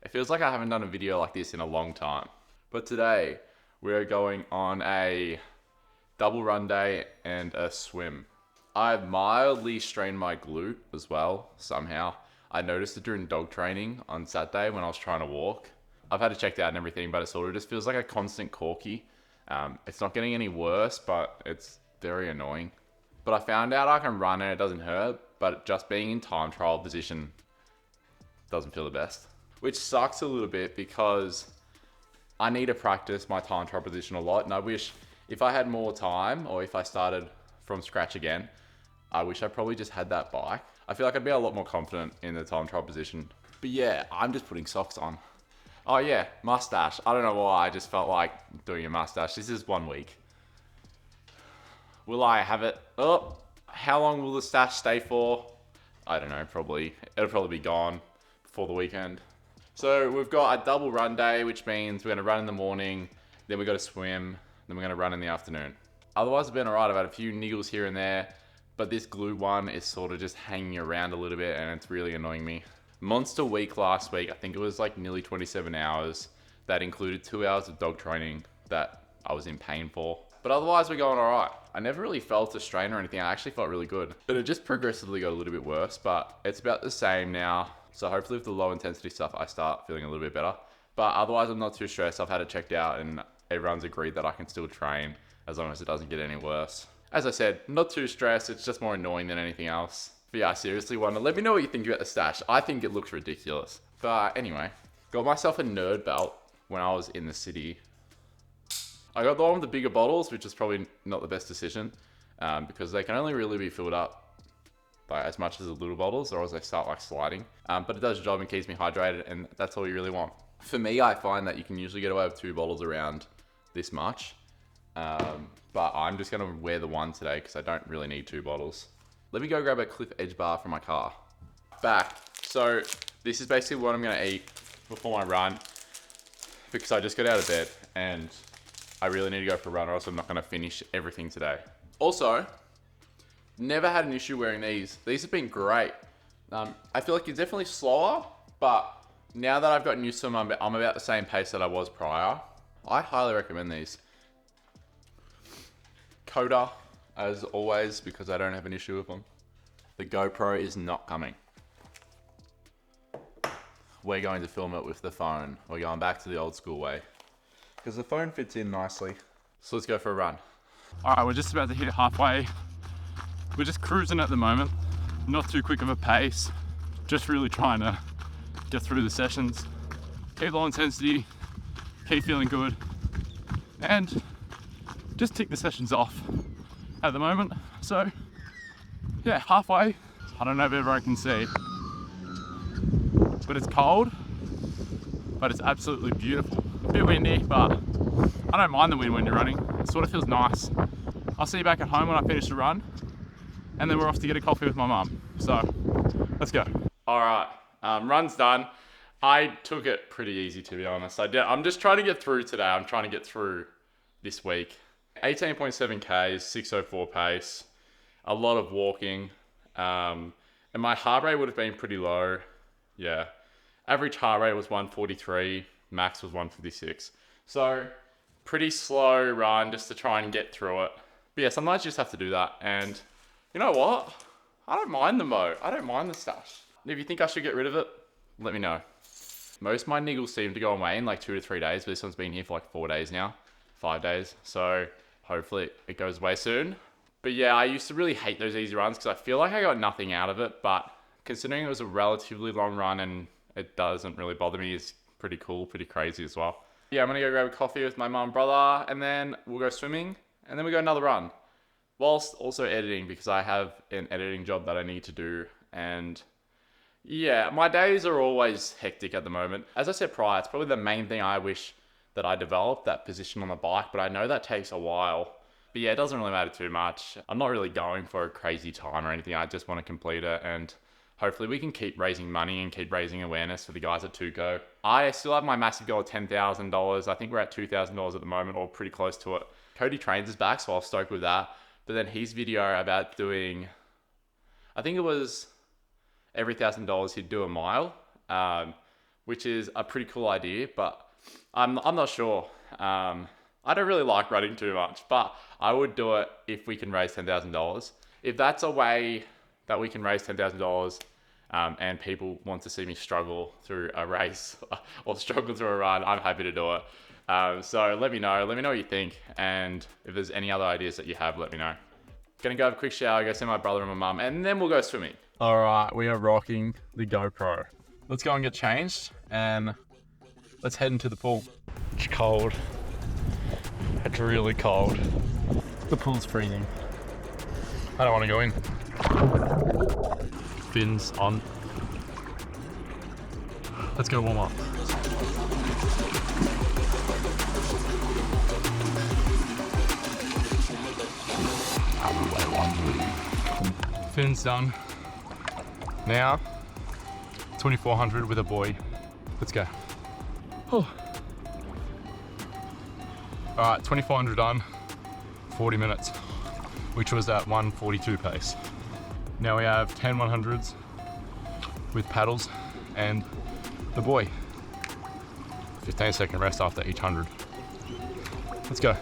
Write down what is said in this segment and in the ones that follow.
It feels like I haven't done a video like this in a long time. But today, we're going on a double run day and a swim. I've mildly strained my glute as well, somehow. I noticed it during dog training on Saturday when I was trying to walk. I've had it checked out and everything, but it sort of just feels like a constant corky. It's not getting any worse, but it's very annoying. But I found out I can run and it doesn't hurt, but just being in time trial position doesn't feel the best. Which sucks a little bit because I need to practice my time trial position a lot, and I wish if I had more time or if I started from scratch again, I wish I probably just had that bike. I feel like I'd be a lot more confident in the time trial position. But yeah, I'm just putting socks on. Oh yeah, mustache. I don't know why I just felt like doing a mustache. This is 1 week. Will I have it? Oh, how long will the stash stay for? I don't know, it'll probably be gone before the weekend. So we've got a double run day, which means we're gonna run in the morning, then we got to swim, then we're gonna run in the afternoon. Otherwise, it's been alright. I've had a few niggles here and there, but this glue one is sort of just hanging around a little bit and it's really annoying me. Monster week last week, I think it was like nearly 27 hours. That included 2 hours of dog training that I was in pain for. But otherwise, we're going alright. I never really felt a strain or anything. I actually felt really good. But it just progressively got a little bit worse, but it's about the same now. So hopefully with the low intensity stuff, I start feeling a little bit better. But otherwise, I'm not too stressed. I've had it checked out and everyone's agreed that I can still train as long as it doesn't get any worse. As I said, not too stressed. It's just more annoying than anything else. But yeah, I seriously wonder. Let me know what you think about the stash. I think it looks ridiculous. But anyway, got myself a nerd belt when I was in the city. I got the one with the bigger bottles, which is probably not the best decision because they can only really be filled up by as much as the little bottles, or else they start like sliding. But it does the job and keeps me hydrated, and that's all you really want. For me, I find that you can usually get away with 2 bottles around this much. But I'm just gonna wear the one today because I don't really need 2 bottles. Let me go grab a Cliff Edge bar from my car. Back. So this is basically what I'm gonna eat before my run because I just got out of bed and I really need to go for a run or else I'm not gonna finish everything today. Also, never had an issue wearing these. These have been great. I feel like it's definitely slower, but now that I've gotten used to them, I'm about the same pace that I was prior. I highly recommend these. Coda, as always, because I don't have an issue with them. The GoPro is not coming. We're going to film it with the phone. We're going back to the old school way because the phone fits in nicely. So let's go for a run. All right, we're just about to hit halfway. We're just cruising at the moment. Not too quick of a pace. Just really trying to get through the sessions. Keep low intensity, keep feeling good, and just tick the sessions off at the moment. So yeah, halfway. I don't know if everyone can see, but it's cold, but it's absolutely beautiful. A bit windy, but I don't mind the wind when you're running. It sort of feels nice. I'll see you back at home when I finish the run, and then we're off to get a coffee with my mum. So let's go. All right, run's done. I took it pretty easy, to be honest. I'm just trying to get through today. I'm trying to get through this week. 18.7 Ks, 6:04 pace, a lot of walking, and my heart rate would have been pretty low. Yeah, average heart rate was 143, max was 156. So pretty slow run just to try and get through it. But yeah, sometimes you just have to do that. And you know what? I don't mind the moat. I don't mind the stash. If you think I should get rid of it, let me know. Most of my niggles seem to go away in like 2 to 3 days, but this one's been here for like 4 days now, 5 days. So hopefully it goes away soon. But yeah, I used to really hate those easy runs because I feel like I got nothing out of it. But considering it was a relatively long run and it doesn't really bother me, it's pretty cool, pretty crazy as well. Yeah, I'm gonna go grab a coffee with my mum and brother, and then we'll go swimming, and then we go another run. Whilst also editing, because I have an editing job that I need to do. And yeah, my days are always hectic at the moment. As I said prior, it's probably the main thing I wish that I developed, that position on the bike, but I know that takes a while. But yeah, it doesn't really matter too much. I'm not really going for a crazy time or anything. I just want to complete it, and hopefully we can keep raising money and keep raising awareness for the guys at Tuco. I still have my massive goal of $10,000. I think we're at $2,000 at the moment, or pretty close to it. Cody Trains is back, so I'll stoked with that. But then his video about doing, I think it was every $1,000 he'd do a mile. which is a pretty cool idea, but I'm not sure. I don't really like running too much, but I would do it if we can raise $10,000. If that's a way that we can raise $10,000, and people want to see me struggle through a race or struggle through a run, I'm happy to do it. So let me know what you think, and if there's any other ideas that you have, let me know. Gonna go have a quick shower, go see my brother and my mum, and then we'll go swimming. All right, we are rocking the GoPro. Let's go and get changed, and let's head into the pool. It's cold. It's really cold. The pool's freezing. I don't want to go in. Fins on. Let's go warm up. Fins done. Now, 2400 with a buoy. Let's go. Oh. All right, 2400 done, 40 minutes, which was at 1:42 pace. Now we have 10 100s with paddles and the buoy. 15-second rest after each 100. Let's go.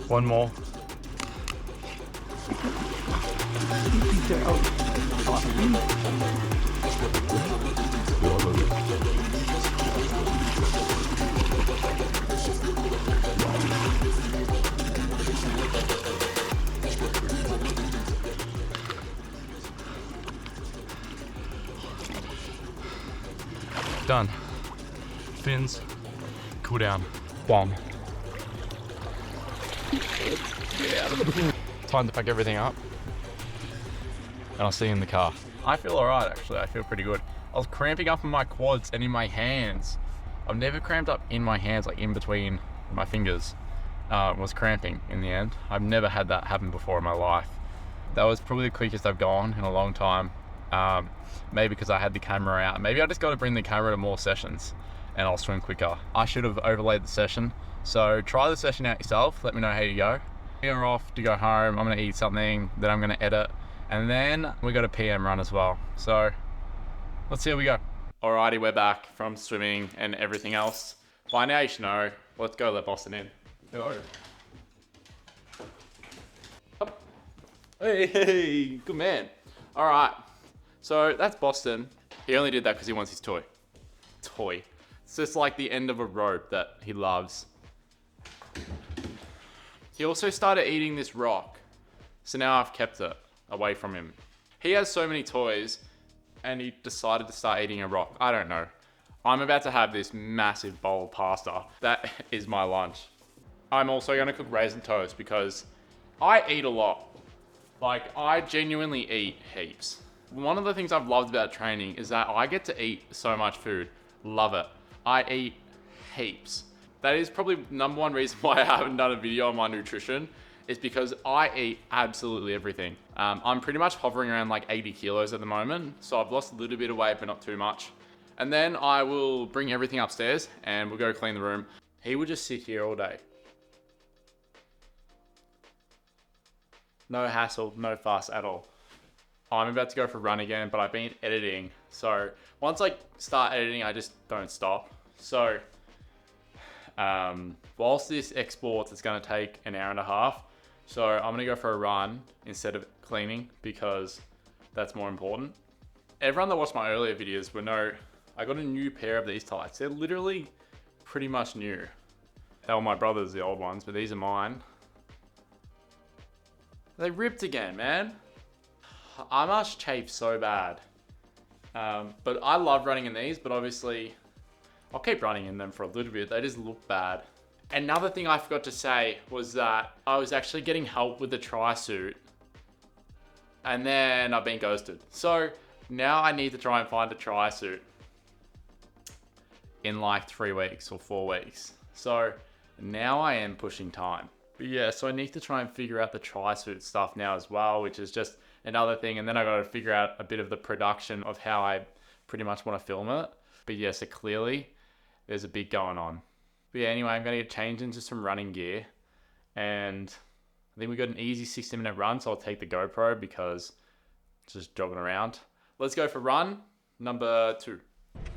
One more. Done. Fins, cool down. Done. Time to pack everything up, and I'll see you in the car. I feel alright actually, I feel pretty good. I was cramping up in my quads and in my hands. I've never cramped up in my hands, like in between my fingers. Was cramping in the end. I've never had that happen before in my life. That was probably the quickest I've gone in a long time. Maybe because I had the camera out. Maybe I just got to bring the camera to more sessions and I'll swim quicker. I should have overlaid the session. So try the session out yourself. Let me know how you go. We are off to go home. I'm gonna eat something, then I'm gonna edit, and then we got a PM run as well. So let's see how we go. Alrighty, we're back from swimming and everything else. By now you should know. Let's go let Boston in. Hello. Up. Hey, good man. All right, so that's Boston. He only did that because he wants his toy. It's just like the end of a rope that he loves. He also started eating this rock, so now I've kept it away from him. He has so many toys, and he decided to start eating a rock. I don't know. I'm about to have this massive bowl of pasta. That is my lunch. I'm also gonna cook raisin toast because I eat a lot. Like, I genuinely eat heaps. One of the things I've loved about training is that I get to eat so much food. Love it. I eat heaps. That is probably number one reason why I haven't done a video on my nutrition, is because I eat absolutely everything. I'm pretty much hovering around like 80 kilos at the moment, so I've lost a little bit of weight, but not too much. And then I will bring everything upstairs and we'll go clean the room. He would just sit here all day. No hassle, no fuss at all. I'm about to go for a run again, but I've been editing. So once I start editing, I just don't stop. So whilst this exports, it's gonna take an hour and a half. So I'm gonna go for a run instead of cleaning because that's more important. Everyone that watched my earlier videos will know I got a new pair of these tights. They're literally pretty much new. They were my brother's, the old ones, but these are mine. They ripped again, man. I must chafe so bad. But I love running in these, but obviously I'll keep running in them for a little bit. They just look bad. Another thing I forgot to say was that I was actually getting help with the tri-suit, and then I've been ghosted. So now I need to try and find a tri-suit in like 3 weeks or 4 weeks. So now I am pushing time. But yeah, so I need to try and figure out the tri-suit stuff now as well, which is just another thing. And then I got to figure out a bit of the production of how I pretty much want to film it. But yeah, so clearly there's a bit going on. But yeah, anyway, I'm going to get changed into some running gear. and I think we got an easy 60-minute run, so I'll take the GoPro because it's just jogging around. Let's go for run number 2.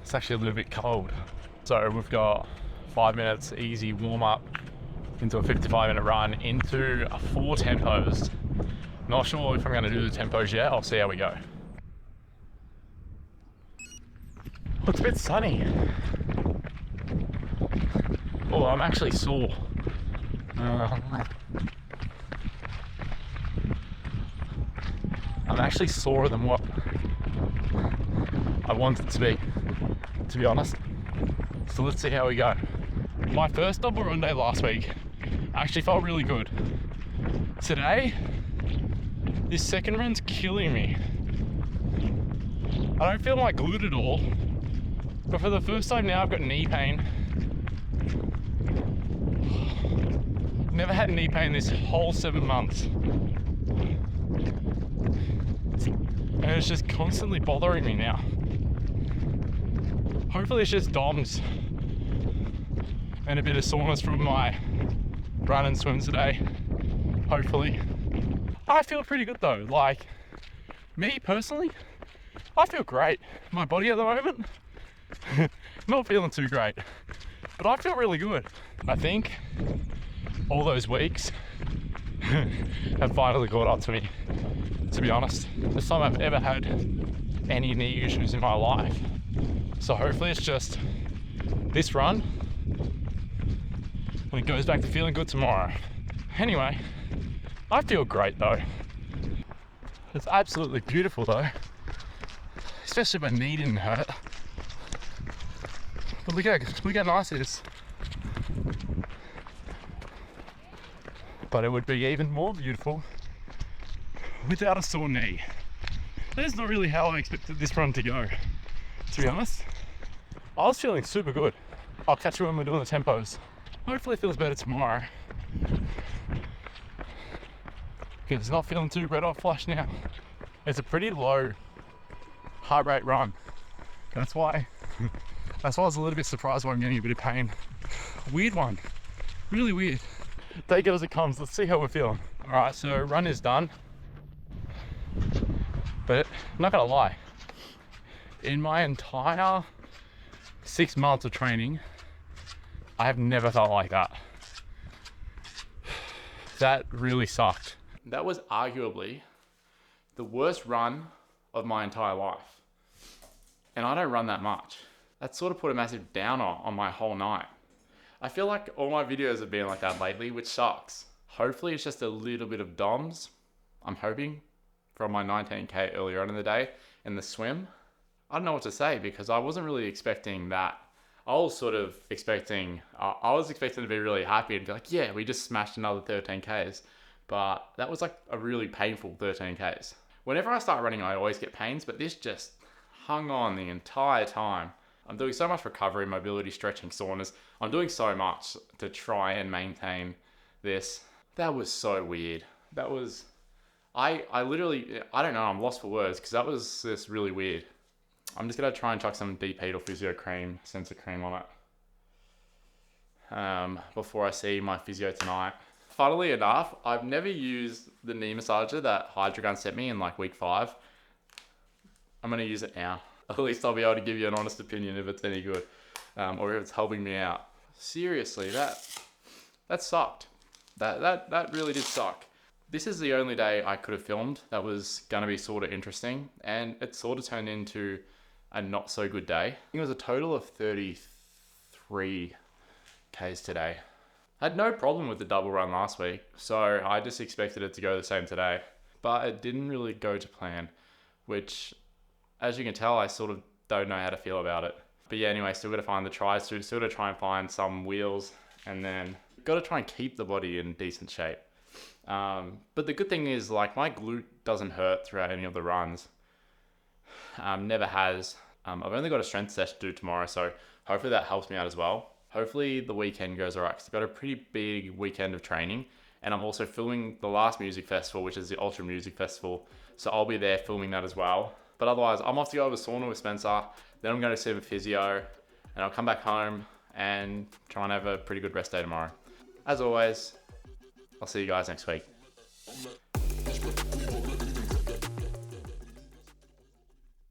It's actually a little bit cold. So we've got 5 minutes easy warm up into a 55-minute run into 4 tempos. Not sure if I'm going to do the tempos yet. I'll see how we go. Oh, it's a bit sunny. Oh, I'm actually sore. I'm actually sorer than what I want it to be honest. So let's see how we go. My first double run day last week actually felt really good. Today, this second run's killing me. I don't feel my glute at all, but for the first time now I've got knee pain. Never had knee pain this whole 7 months. And it's just constantly bothering me now. Hopefully it's just DOMS and a bit of soreness from my run and swim today. Hopefully. I feel pretty good though. Like, me personally, I feel great. My body at the moment, not feeling too great, but I feel really good. I think all those weeks have finally caught up to me, to be honest. First time I've ever had any knee issues in my life. So hopefully it's just this run when it goes back to feeling good tomorrow. Anyway, I feel great though. It's absolutely beautiful though. Especially if my knee didn't hurt. But look how nice it is. But it would be even more beautiful without a sore knee. That is not really how I expected this run to go, to be honest. I was feeling super good. I'll catch you when we're doing the tempos. Hopefully it feels better tomorrow. Okay, it's not feeling too red hot flush now. It's a pretty low heart rate run. That's why I was a little bit surprised why I'm getting a bit of pain. Weird one, really weird. Take it as it comes. Let's see how we're feeling. All right, so run is done. But I'm not gonna lie, in my entire 6 months of training, I have never felt like that. That really sucked. That was arguably the worst run of my entire life. And I don't run that much. That sort of put a massive downer on my whole night. I feel like all my videos have been like that lately, which sucks. Hopefully it's just a little bit of DOMS, I'm hoping, from my 19K earlier on in the day and the swim. I don't know what to say because I wasn't really expecting that. I was sort of expecting, I was expecting to be really happy and be like, yeah, we just smashed another 13Ks. But that was like a really painful 13Ks. Whenever I start running, I always get pains, but this just hung on the entire time. I'm doing so much recovery, mobility, stretching, saunas. I'm doing so much to try and maintain this. That was so weird. That was, I literally, I don't know, I'm lost for words because that was just really weird. I'm just gonna try and chuck some deep heat or physio cream, sensor cream on it before I see my physio tonight. Funnily enough, I've never used the knee massager that Hydrogun sent me in like week 5. I'm gonna use it now. At least I'll be able to give you an honest opinion if it's any good, or if it's helping me out. Seriously, that sucked. That really did suck. This is the only day I could have filmed that was gonna be sort of interesting, and it sort of turned into a not so good day. I think it was a total of 33 Ks today. I had no problem with the double run last week, so I just expected it to go the same today. But it didn't really go to plan, which, as you can tell, I sort of don't know how to feel about it. But yeah, anyway, still got to find the tri-suit, still got to try and find some wheels, and then got to try and keep the body in decent shape. But the good thing is, like, my glute doesn't hurt throughout any of the runs. Never has. I've only got a strength session to do tomorrow, so hopefully that helps me out as well. Hopefully the weekend goes alright, because I've got a pretty big weekend of training, and I'm also filming the last music festival, which is the Ultra Music Festival, so I'll be there filming that as well. But otherwise, I'm off to go to the sauna with Spencer, then I'm going to see the physio, and I'll come back home and try and have a pretty good rest day tomorrow. As always, I'll see you guys next week.